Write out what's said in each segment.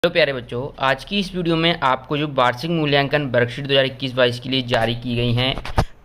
Hello प्यारे बच्चों, आज की इस वीडियो में आपको जो वार्षिक मूल्यांकन वर्कशीट 2021-22 के लिए जारी की गई हैं,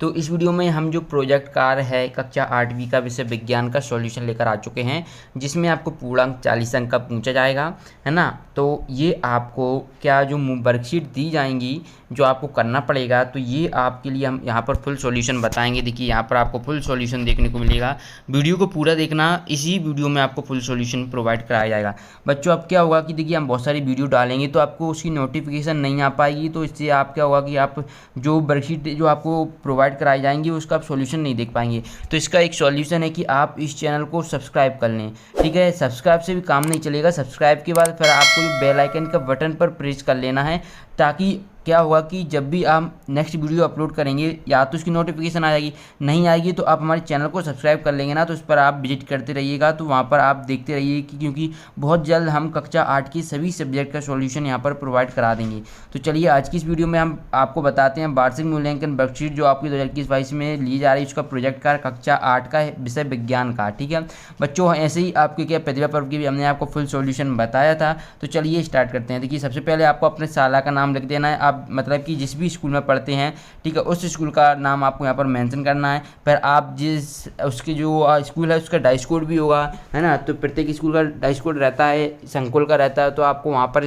तो इस वीडियो में हम जो प्रोजेक्ट कार्य है कक्षा 8वीं का विषय विज्ञान का सॉल्यूशन लेकर आ चुके हैं, जिसमें आपको पूर्णांक 40 अंक का पूछा जाएगा, है ना। तो ये आपको क्या जो वर्कशीट दी जाएंगी, जो आपको करना पड़ेगा, तो ये आपके लिए हम यहाँ पर फुल सॉल्यूशन बताएंगे। देखिए यहाँ पर आपको फुल सॉल्यूशन देखने को मिलेगा। वीडियो को पूरा देखना, इसी वीडियो में आपको फुल सॉल्यूशन प्रोवाइड कराया जाएगा। बच्चों अब क्या होगा कि देखिए हम बहुत सारी वीडियो डालेंगे तो आपको उसकी नोटिफिकेशन नहीं आ पाएगी, तो इससे आप क्या होगा कि आप जो वर्कशीट जो आपको प्रोवाइड कराई जाएंगी उसका आप सॉल्यूशन नहीं देख पाएंगे। तो इसका एक सॉल्यूशन है कि आप इस चैनल को सब्सक्राइब कर लें, ठीक है। सब्सक्राइब से भी काम नहीं चलेगा, सब्सक्राइब के बाद फिर आपको बेल आइकन का बटन पर प्रेस कर लेना है, ताकि क्या होगा कि जब भी आप नेक्स्ट वीडियो अपलोड करेंगे या तो उसकी नोटिफिकेशन आ जाएगी, नहीं आएगी तो आप हमारे चैनल को सब्सक्राइब कर लेंगे ना, तो उस पर आप विजिट करते रहिएगा, तो वहाँ पर आप देखते रहिए कि क्योंकि बहुत जल्द हम कक्षा 8 की सभी सब्जेक्ट का सॉल्यूशन यहाँ पर प्रोवाइड करा देंगे। तो चलिए आज की इस वीडियो में हम आपको बताते हैं वार्षिक मूल्यांकन वर्कशीट जो आपकी 2021-22 में ली जा रही है, उसका प्रोजेक्ट कार्य कक्षा 8 का विषय विज्ञान का, ठीक है बच्चों। ऐसे ही आपके क्या प्रतिभा पर्व की भी हमने आपको फुल सॉल्यूशन बताया था। तो चलिए स्टार्ट करते हैं। देखिए सबसे पहले आपको अपने शाला का नाम लिख देना है, आप मतलब कि जिस भी स्कूल में पढ़ते हैं, ठीक है, उस स्कूल का नाम आपको यहाँ पर मेंशन करना है। फिर आप जिस उसके जो स्कूल है उसका डाइस कोड भी होगा, है ना, तो प्रत्येक स्कूल का डाइस कोड रहता है, संकुल का रहता है, तो आपको वहाँ पर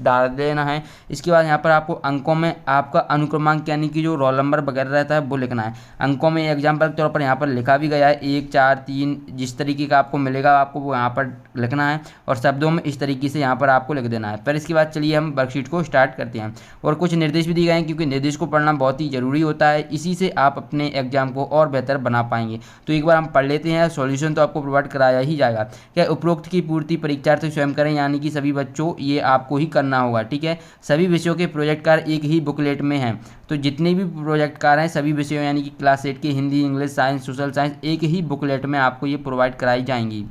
डाल देना है। इसके बाद यहाँ पर आपको अंकों में आपका अनुक्रमांक यानी कि जो रोल नंबर वगैरह रहता है वो लिखना है। अंकों में एग्जाम्पल के तौर पर यहाँ पर लिखा भी गया है 1, 4, 3, जिस तरीके का आपको मिलेगा आपको वो यहाँ पर लिखना है, और शब्दों में इस तरीके से यहाँ पर आपको लिख देना है। फिर इसके बाद चलिए हम वर्कशीट को स्टार्ट करते हैं, और कुछ निर्देश भी दिए गए हैं, क्योंकि निर्देश को पढ़ना बहुत ही ज़रूरी होता है, इसी से आप अपने एग्जाम को और बेहतर बना पाएंगे। तो एक बार हम पढ़ लेते हैं। सॉल्यूशन तो आपको प्रोवाइड कराया ही जाएगा। क्या उपरोक्त की पूर्ति परीक्षार्थी स्वयं करें, यानी कि सभी बच्चों ये आपको ही करना होगा, ठीक है। सभी विषयों के प्रोजेक्ट कार्य एक ही बुकलेट में हैं, तो जितने भी प्रोजेक्ट कार्य हैं सभी विषयों यानी कि क्लास 8 के Hindi, English, science, social science एक ही बुकलेट में आपको ये प्रोवाइड कराई जाएंगी,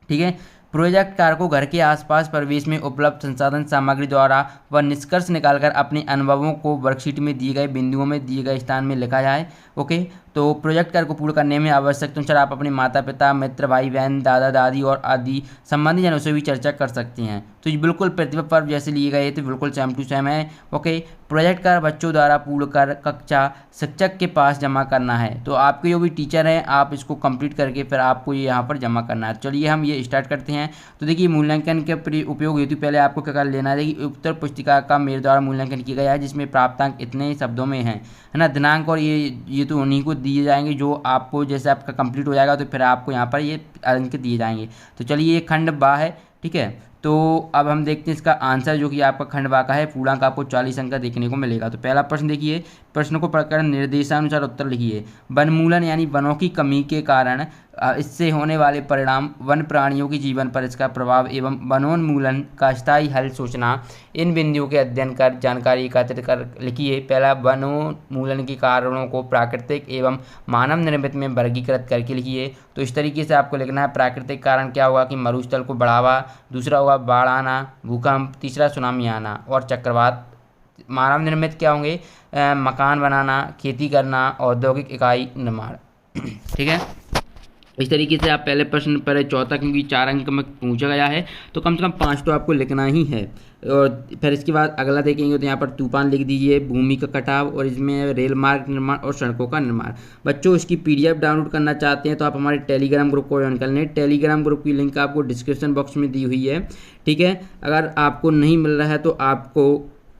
ठीक है। प्रोजेक्ट कार्य को घर के आसपास परिवेश में उपलब्ध संसाधन सामग्री द्वारा व निष्कर्ष निकालकर अपने अनुभवों को वर्कशीट में दिए गए बिंदुओं में दिए गए स्थान में लिखा जाए। ओके, तो प्रोजेक्ट कार्य को पूर्ण करने में आवश्यक अनुसार आप अपने माता पिता, मित्र, भाई बहन, दादा दादी और आदि संबंधी जनों से भी चर्चा कर सकते हैं। तो ये बिल्कुल प्रतिभा पर्व जैसे लिए गए तो बिल्कुल सेम टू सेम है। ओके, प्रोजेक्ट कार्य बच्चों द्वारा पूर्ण कर कक्षा शिक्षक के पास जमा करना है। तो आपके जो भी टीचर हैं आप इसको कंप्लीट करके फिर आपको ये यहाँ पर जमा करना है। चलिए हम ये स्टार्ट करते हैं। तो देखिए मूल्यांकन के उपयोग हेतु पहले आपको क्या कर लेना है, देखिए उत्तर पुस्तिका का मेरे द्वारा मूल्यांकन किया गया है, जिसमें प्राप्तांक इतने शब्दों में है ना, दिनांक, और ये तो उन्हीं को दिए जाएंगे जो आपको जैसे आपका कंप्लीट हो जाएगा तो फिर आपको यहाँ पर ये अंक दिए जाएंगे। तो चलिए ये खंड बा है, ठीक है। तो अब हम देखते हैं इसका आंसर, जो कि आपका खंड बा का है। पूर्णांक आपको 40 अंक का देखने को मिलेगा। तो पहला प्रश्न देखिए, प्रश्न को पढ़कर निर्देशानुसार उत्तर लिखिए। वनमूलन यानी वनों की कमी के कारण इससे होने वाले परिणाम, वन प्राणियों के जीवन पर इसका प्रभाव एवं वनोन्मूलन का स्थायी हल सोचना, इन बिंदुओं के अध्ययन कर जानकारी एकत्रित कर लिखिए। पहला, वनोन्मूलन के कारणों को प्राकृतिक एवं मानव निर्मित में वर्गीकृत करके लिखिए। तो इस तरीके से आपको लिखना है। प्राकृतिक कारण क्या होगा कि मरुस्थल को बढ़ावा, दूसरा होगा बाढ़ आना, भूकंप, तीसरा सुनामी आना और चक्रवात। मानव निर्मित क्या होंगे, मकान बनाना, खेती करना, औद्योगिक इकाई निर्माण, ठीक है। इस तरीके से आप पहले प्रश्न पर चौथा, क्योंकि 4 अंक में पूछा गया है तो कम से कम 5 तो आपको लिखना ही है। और फिर इसके बाद अगला देखेंगे तो यहाँ पर तूफान लिख दीजिए, भूमि का कटाव, और इसमें रेल मार्ग निर्माण और सड़कों का निर्माण। बच्चों इसकी PDF डाउनलोड करना चाहते हैं तो आप हमारे टेलीग्राम ग्रुप को ज्वाइन कर लें। टेलीग्राम ग्रुप की लिंक आपको डिस्क्रिप्शन बॉक्स में दी हुई है, ठीक है। अगर आपको नहीं मिल रहा है तो आपको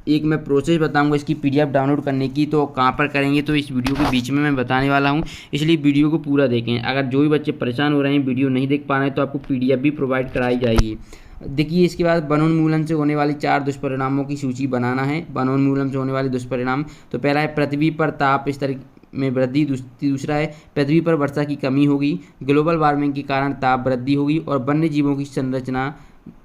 एक मैं प्रोसेस बताऊंगा इसकी PDF डाउनलोड करने की, तो कहाँ पर करेंगे तो इस वीडियो के बीच में मैं बताने वाला हूँ, इसलिए वीडियो को पूरा देखें। अगर जो भी बच्चे परेशान हो रहे हैं, वीडियो नहीं देख पा रहे हैं, तो आपको PDF भी प्रोवाइड कराई जाएगी। देखिए इसके बाद वनोन्मूलन से होने वाली 4 दुष्परिणामों की सूची बनाना है। वनोन्मूलन से होने वाले दुष्परिणाम, तो पहला है पृथ्वी पर ताप स्तर में वृद्धि, दूसरा है पृथ्वी पर वर्षा की कमी होगी, ग्लोबल वार्मिंग के कारण ताप वृद्धि होगी, और वन्य जीवों की संरचना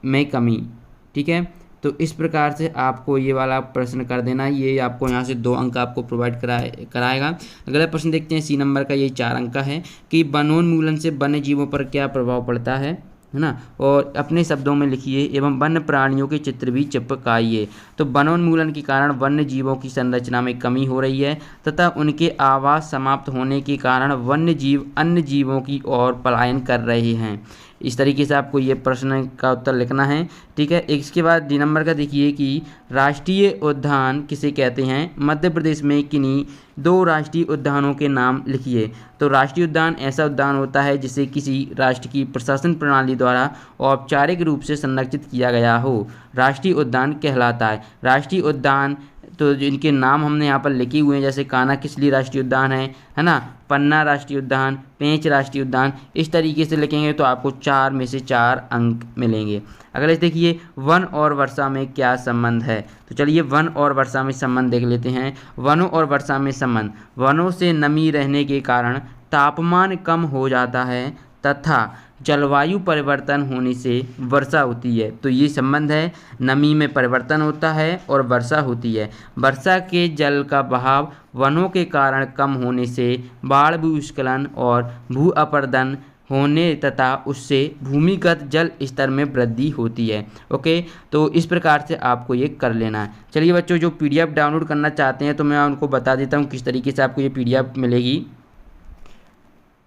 में कमी, ठीक है। तो इस प्रकार से आपको ये वाला प्रश्न कर देना है। ये आपको यहाँ से 2 अंक आपको प्रोवाइड कराएगा। अगला प्रश्न देखते हैं, C नंबर का, ये 4 अंक का है कि वनोन्मूलन से वन्य जीवों पर क्या प्रभाव पड़ता है ना, और अपने शब्दों में लिखिए एवं वन्य प्राणियों के चित्र भी चिपकाइए। तो वनोन्मूलन के कारण वन्य जीवों की संरचना में कमी हो रही है तथा उनके आवास समाप्त होने के कारण वन्य जीव अन्य जीवों की ओर पलायन कर रहे हैं, इस तरीके से आपको ये प्रश्न का उत्तर लिखना है। ठीक है, इसके बाद डी नंबर का देखिए कि राष्ट्रीय उद्यान किसे कहते हैं, मध्य प्रदेश में किन्हीं 2 राष्ट्रीय उद्यानों के नाम लिखिए। तो राष्ट्रीय उद्यान ऐसा उद्यान होता है जिसे किसी राष्ट्र की प्रशासन प्रणाली द्वारा औपचारिक रूप से संरक्षित किया गया हो, राष्ट्रीय उद्यान कहलाता है। राष्ट्रीय उद्यान तो जिनके नाम हमने यहाँ पर लिखे हुए हैं, जैसे कान्हा-किसली राष्ट्रीय उद्यान है ना, पन्ना राष्ट्रीय उद्यान, पेंच राष्ट्रीय उद्यान, इस तरीके से लिखेंगे तो आपको 4 में से 4 अंक मिलेंगे। अगले देखिए वन और वर्षा में क्या संबंध है। तो चलिए वन और वर्षा में संबंध देख लेते हैं। वनों और वर्षा में संबंध, वनों से नमी रहने के कारण तापमान कम हो जाता है तथा जलवायु परिवर्तन होने से वर्षा होती है। तो ये संबंध है, नमी में परिवर्तन होता है और वर्षा होती है। वर्षा के जल का बहाव वनों के कारण कम होने से बाढ़, भूस्खलन और भू अपरदन होने तथा उससे भूमिगत जल स्तर में वृद्धि होती है। ओके, तो इस प्रकार से आपको ये कर लेना है। चलिए बच्चों, जो PDF डाउनलोड करना चाहते हैं तो मैं उनको बता देता हूँ किस तरीके से आपको ये PDF मिलेगी।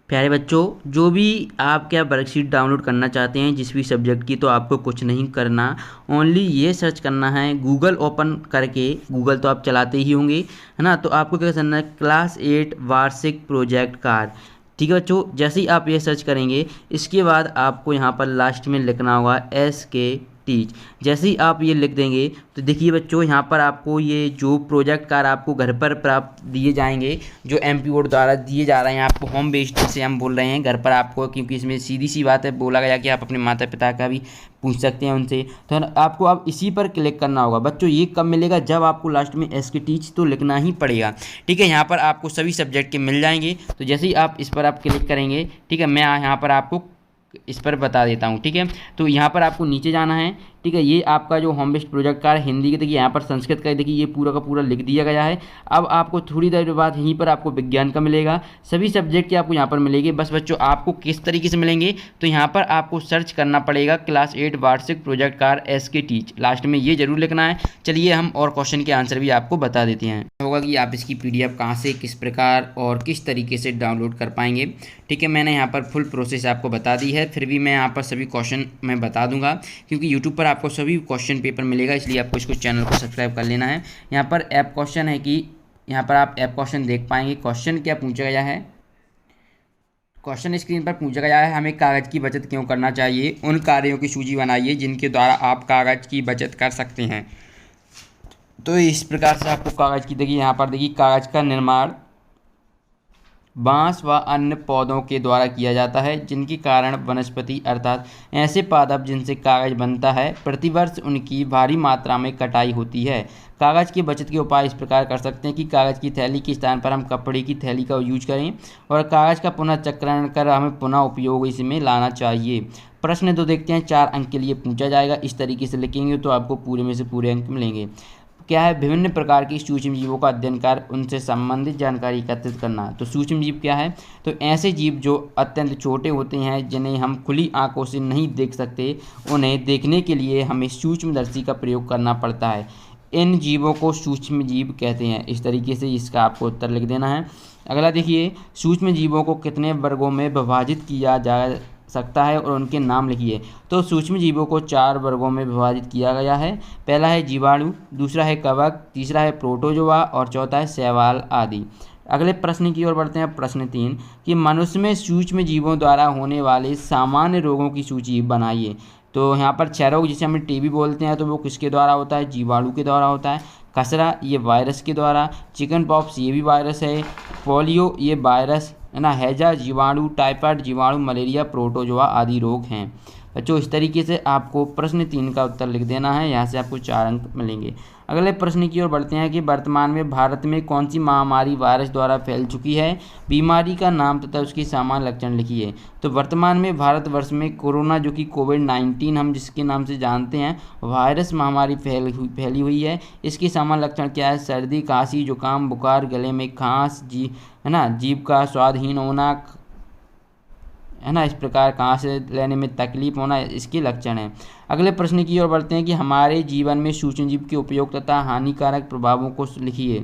प्यारे बच्चों, जो भी आप क्या वर्कशीट डाउनलोड करना चाहते हैं जिस भी सब्जेक्ट की, तो आपको कुछ नहीं करना, ओनली ये सर्च करना है गूगल ओपन करके, गूगल तो आप चलाते ही होंगे है ना, तो आपको क्या करना है, क्लास 8 वार्षिक प्रोजेक्ट कार्ड। ठीक है बच्चों, जैसे ही आप ये सर्च करेंगे इसके बाद आपको यहाँ पर लास्ट में लिखना होगा SK टीच। जैसे ही आप ये लिख देंगे तो देखिए बच्चों, यहाँ पर आपको ये जो प्रोजेक्ट कार्ड आपको घर पर प्राप्त दिए जाएंगे, जो MP बोर्ड द्वारा दिए जा रहे हैं आपको, होम बेस्ड से हम बोल रहे हैं घर पर आपको, क्योंकि इसमें सीधी सी बात है, बोला गया कि आप अपने माता पिता का भी पूछ सकते हैं उनसे। तो आपको अब इसी पर क्लिक करना होगा बच्चों। ये कब मिलेगा, जब आपको लास्ट में SK टीच तो लिखना ही पड़ेगा। ठीक है, यहाँ पर आपको सभी सब्जेक्ट के मिल जाएंगे। तो जैसे ही आप इस पर आप क्लिक करेंगे, ठीक है, मैं यहाँ पर आपको इस पर बता देता हूँ। ठीक है, तो यहाँ पर आपको नीचे जाना है। ठीक है, ये आपका जो home based project card Hindi के, देखिए यहाँ पर संस्कृत का देखिए ये पूरा का पूरा लिख दिया गया है। अब आपको थोड़ी देर बाद यहीं पर आपको विज्ञान का मिलेगा, सभी सब्जेक्ट के आपको यहाँ पर मिलेंगे। बस बच्चों, आपको किस तरीके से मिलेंगे, तो यहाँ पर आपको सर्च करना पड़ेगा क्लास 8 वार्षिक project card SK teach, last में ये जरूर लिखना है। चलिए हम और क्वेश्चन के आंसर भी आपको बता देते हैं। होगा कि आप इसकी PDF कहाँ से, किस प्रकार और किस तरीके से डाउनलोड कर पाएंगे। ठीक है, मैंने यहाँ पर फुल प्रोसेस आपको बता दी है, फिर भी मैं यहाँ पर सभी क्वेश्चन मैं बता दूंगा, क्योंकि यूट्यूब पर आपको सभी क्वेश्चन पेपर मिलेगा, इसलिए आपको इसको चैनल को सब्सक्राइब कर लेना है। यहाँ पर ऐप क्वेश्चन है कि यहाँ पर आप ऐप क्वेश्चन देख पाएंगे। क्वेश्चन क्या पूछा गया है, क्वेश्चन स्क्रीन पर पूछा गया है, हमें कागज़ की बचत क्यों करना चाहिए, उन कार्यों की सूची बनाइए जिनके द्वारा आप कागज़ की बचत कर सकते हैं। तो इस प्रकार से आपको कागज़ की, देखिए यहाँ पर देखिए, कागज़ का निर्माण बांस व अन्य पौधों के द्वारा किया जाता है, जिनके कारण वनस्पति अर्थात ऐसे पादप जिनसे कागज बनता है, प्रतिवर्ष उनकी भारी मात्रा में कटाई होती है। कागज़ की बचत के उपाय इस प्रकार कर सकते हैं कि कागज़ की थैली के स्थान पर हम कपड़े की थैली का यूज करें और कागज़ का पुनः चक्रण कर हमें पुनः उपयोग इसमें लाना चाहिए। प्रश्न 2 देखते हैं, 4 अंक के लिए पूछा जाएगा। इस तरीके से लिखेंगे तो आपको पूरे में से पूरे अंक मिलेंगे। क्या है, विभिन्न प्रकार की सूक्ष्म जीवों का अध्ययन कर उनसे संबंधित जानकारी एकत्रित करना। तो सूक्ष्म जीव क्या है, तो ऐसे जीव जो अत्यंत छोटे होते हैं, जिन्हें हम खुली आंखों से नहीं देख सकते, उन्हें देखने के लिए हमें सूक्ष्मदर्शी का प्रयोग करना पड़ता है। इन जीवों को सूक्ष्म जीव कहते हैं। इस तरीके से इसका आपको उत्तर लिख देना है। अगला देखिए, सूक्ष्म जीवों को कितने वर्गों में विभाजित किया जा सकता है और उनके नाम लिखिए। तो सूक्ष्म जीवों को 4 वर्गों में विभाजित किया गया है। पहला है जीवाणु, दूसरा है कवक, तीसरा है प्रोटोजोआ और चौथा है शैवाल आदि। अगले प्रश्न की ओर बढ़ते हैं। प्रश्न 3 कि मनुष्य में सूक्ष्म जीवों द्वारा होने वाले सामान्य रोगों की सूची बनाइए। तो यहाँ पर क्षय रोग, जिसे हम टीबी बोलते हैं, तो वो किसके द्वारा होता है, जीवाणु के द्वारा होता है। खसरा, ये वायरस के द्वारा। चिकन पॉक्स, ये भी वायरस है। पोलियो, ये वायरस है ना। हैजा जीवाणु, टाइफाइड जीवाणु, मलेरिया, प्रोटोजोआ आदि रोग हैं। बच्चों, इस तरीके से आपको प्रश्न 3 का उत्तर लिख देना है। यहाँ से आपको 4 अंक मिलेंगे। अगले प्रश्न की ओर बढ़ते हैं कि वर्तमान में भारत में कौन सी महामारी वायरस द्वारा फैल चुकी है, बीमारी का नाम तथा उसकी सामान्य लक्षण लिखिए। तो वर्तमान में भारतवर्ष में कोरोना, जो कि कोविड-19 हम जिसके नाम से जानते हैं, वायरस महामारी फैली हुई है। इसके सामान्य लक्षण क्या है, सर्दी, खांसी, जुकाम, बुखार, गले में खांस, है ना, जीभ का स्वादहीन होना, है ना, इस प्रकार सांस लेने में तकलीफ होना, इसके लक्षण हैं। अगले प्रश्न की ओर बढ़ते हैं कि हमारे जीवन में सूक्ष्मजीव के उपयोग तथा हानिकारक प्रभावों को लिखिए।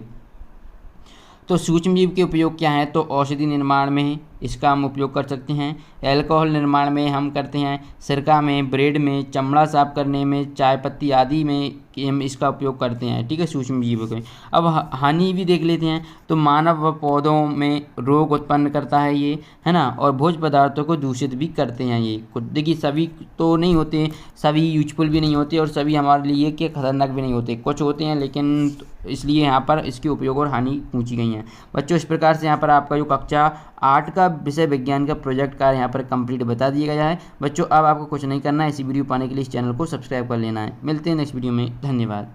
तो सूक्ष्मजीव के उपयोग क्या हैं, तो औषधि निर्माण में, इसका हम उपयोग कर सकते हैं। अल्कोहल निर्माण में हम करते हैं, सिरका में, ब्रेड में, चमड़ा साफ करने में, चाय पत्ती आदि में हम इसका उपयोग करते हैं, ठीक है, सूक्ष्म जीवों के। अब हानि भी देख लेते हैं। तो मानव व पौधों में रोग उत्पन्न करता है ये, है ना, और भोज्य पदार्थों को दूषित भी करते हैं ये। देखिए सभी तो नहीं होते, सभी यूजफुल भी नहीं होते और सभी हमारे लिए के खतरनाक भी नहीं होते, कुछ होते हैं, लेकिन इसलिए यहाँ पर इसके उपयोग और हानि पूछी गई हैं। बच्चों इस प्रकार से यहाँ पर आपका जो कक्षा 8 का विषय विज्ञान का प्रोजेक्ट कार्य यहाँ पर कंप्लीट बता दिया गया है। बच्चों अब आपको कुछ नहीं करना है, इसी वीडियो पाने के लिए इस चैनल को सब्सक्राइब कर लेना है। मिलते हैं नेक्स्ट वीडियो में, धन्यवाद।